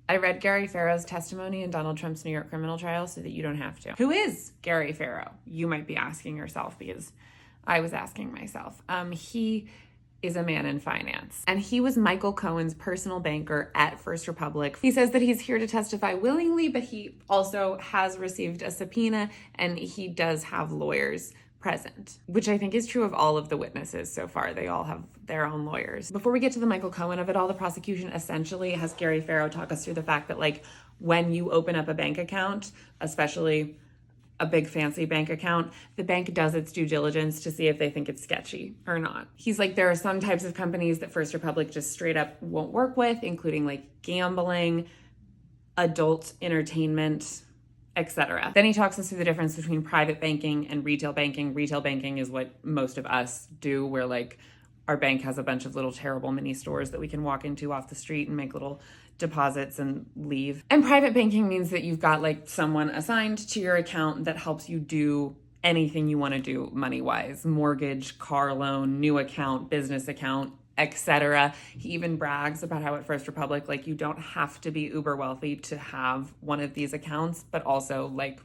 I read Gary Farrow's testimony in Donald Trump's New York criminal trial so that you don't have to. Who is Gary Farrow? You might be asking yourself, because I was asking myself. He is a man in finance, and he was Michael Cohen's personal banker at First Republic. He says that he's here to testify willingly, but he also has received a subpoena, and he does have lawyers present, which I think is true of all of the witnesses so far. They all have their own lawyers. Before we get to the Michael Cohen of it all, the prosecution essentially has Gary Farrow talk us through the fact that, like, when you open up a bank account, especially a big fancy bank account, the bank does its due diligence to see if they think it's sketchy or not. He's like, there are some types of companies that First Republic just straight up won't work with, including like gambling, adult entertainment, etc. Then he talks us through the difference between private banking and retail banking. Retail banking is what most of us do, where like our bank has a bunch of little terrible mini stores that we can walk into off the street and make little deposits and leave. And private banking means that you've got like someone assigned to your account that helps you do anything you want to do money-wise: mortgage, car loan, new account, business account, etc. He even brags about how at First Republic, like, you don't have to be uber wealthy to have one of these accounts, but also like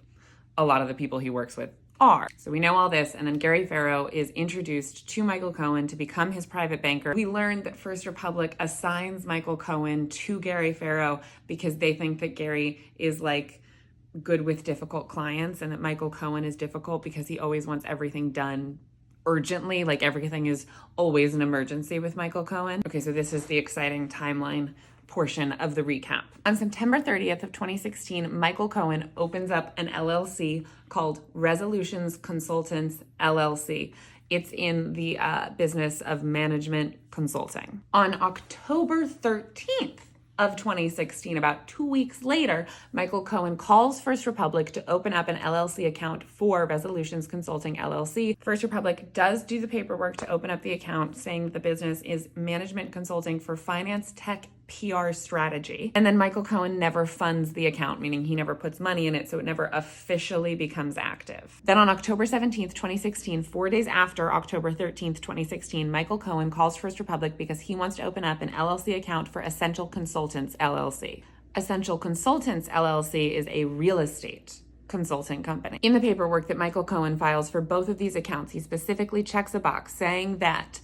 a lot of the people he works with are. So we know all this, and then Gary Farrow is introduced to Michael Cohen to become his private banker. We learned that First Republic assigns Michael Cohen to Gary Farrow because they think that Gary is like good with difficult clients, and that Michael Cohen is difficult because he always wants everything done urgently. Like, everything is always an emergency with Michael Cohen. Okay, so this is the exciting timeline portion of the recap. On September 30th of 2016, Michael Cohen opens up an LLC called Resolutions Consultants LLC. It's in the business of management consulting. On October 13th of 2016, about 2 weeks later, Michael Cohen calls First Republic to open up an LLC account for Resolutions Consulting LLC. First Republic does do the paperwork to open up the account, saying that the business is management consulting for finance, tech, PR strategy. And then Michael Cohen never funds the account, meaning he never puts money in it, so it never officially becomes active. Then on October 17th, 2016, 4 days after October 13th, 2016, Michael Cohen calls First Republic because he wants to open up an LLC account for Essential Consultants LLC. Essential Consultants LLC is a real estate consulting company. In the paperwork that Michael Cohen files for both of these accounts, he specifically checks a box saying that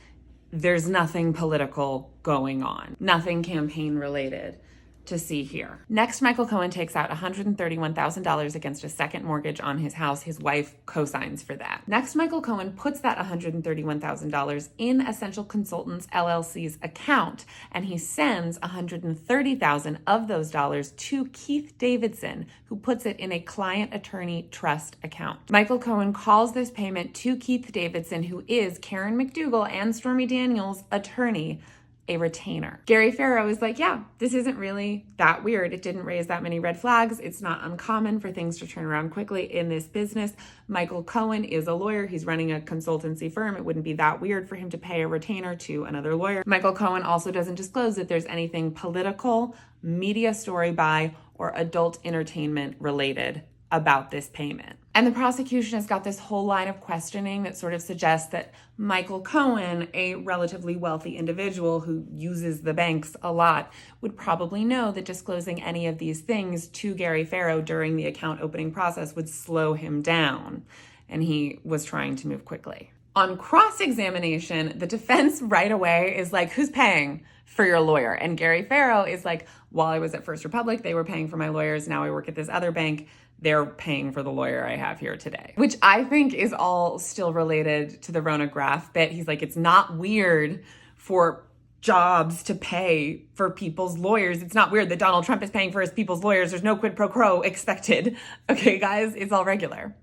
there's nothing political going on, nothing campaign related to see here. Next, Michael Cohen takes out $131,000 against a second mortgage on his house. His wife co-signs for that. Next, Michael Cohen puts that $131,000 in Essential Consultants LLC's account, and he sends $130,000 of those dollars to Keith Davidson, who puts it in a client attorney trust account. Michael Cohen calls this payment to Keith Davidson, who is Karen McDougal and Stormy Daniels' attorney, a retainer. Gary Farrow is like, yeah, this isn't really that weird. It didn't raise that many red flags. It's not uncommon for things to turn around quickly in this business. Michael Cohen is a lawyer. He's running a consultancy firm. It wouldn't be that weird for him to pay a retainer to another lawyer. Michael Cohen also doesn't disclose that there's anything political, media story by, or adult entertainment related about this payment. And the prosecution has got this whole line of questioning that sort of suggests that Michael Cohen, a relatively wealthy individual who uses the banks a lot, would probably know that disclosing any of these things to Gary Farrow during the account opening process would slow him down, and he was trying to move quickly. On cross-examination, the defense right away is like, who's paying for your lawyer? And Gary Farrow is like, while I was at First Republic, they were paying for my lawyers. Now I work at this other bank. They're paying for the lawyer I have here today, which I think is all still related to the Rona Graff bit. He's like, it's not weird for jobs to pay for people's lawyers. It's not weird that Donald Trump is paying for his people's lawyers. There's no quid pro quo expected. Okay, guys, it's all regular.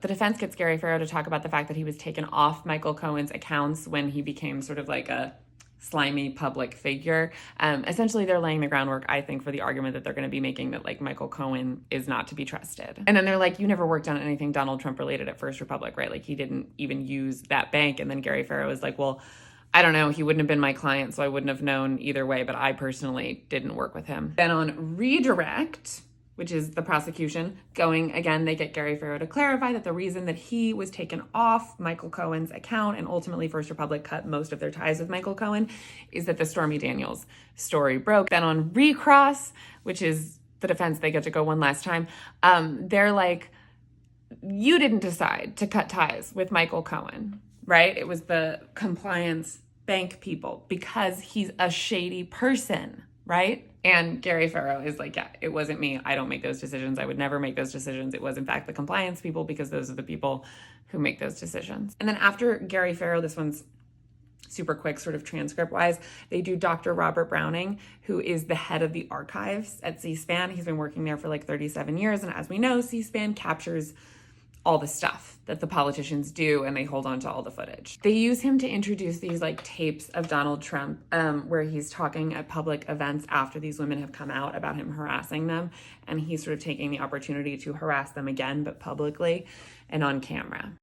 The defense gets Gary Farrow to talk about the fact that he was taken off Michael Cohen's accounts when he became sort of like a slimy public figure. Essentially, they're laying the groundwork, I think, for the argument that they're going to be making that, like, Michael Cohen is not to be trusted. And then they're like, you never worked on anything Donald Trump related at First Republic, right? Like, he didn't even use that bank. And then Gary Farrow is like, well, I don't know, he wouldn't have been my client, so I wouldn't have known either way, but I personally didn't work with him. Then on redirect, which is the prosecution, going again. They get Gary Farrow to clarify that the reason that he was taken off Michael Cohen's account and ultimately First Republic cut most of their ties with Michael Cohen is that the Stormy Daniels story broke. Then on recross, which is the defense, they get to go one last time, they're like, you didn't decide to cut ties with Michael Cohen, right? It was the compliance bank people because he's a shady person, right? And Gary Farrow is like, yeah, it wasn't me. I don't make those decisions. I would never make those decisions. It was, in fact, the compliance people because those are the people who make those decisions. And then after Gary Farrow, this one's super quick, sort of transcript-wise, they do Dr. Robert Browning, who is the head of the archives at C-SPAN. He's been working there for like 37 years. And as we know, C-SPAN captures all the stuff that the politicians do, and they hold on to all the footage. They use him to introduce these like tapes of Donald Trump where he's talking at public events after these women have come out about him harassing them, and he's sort of taking the opportunity to harass them again, but publicly and on camera.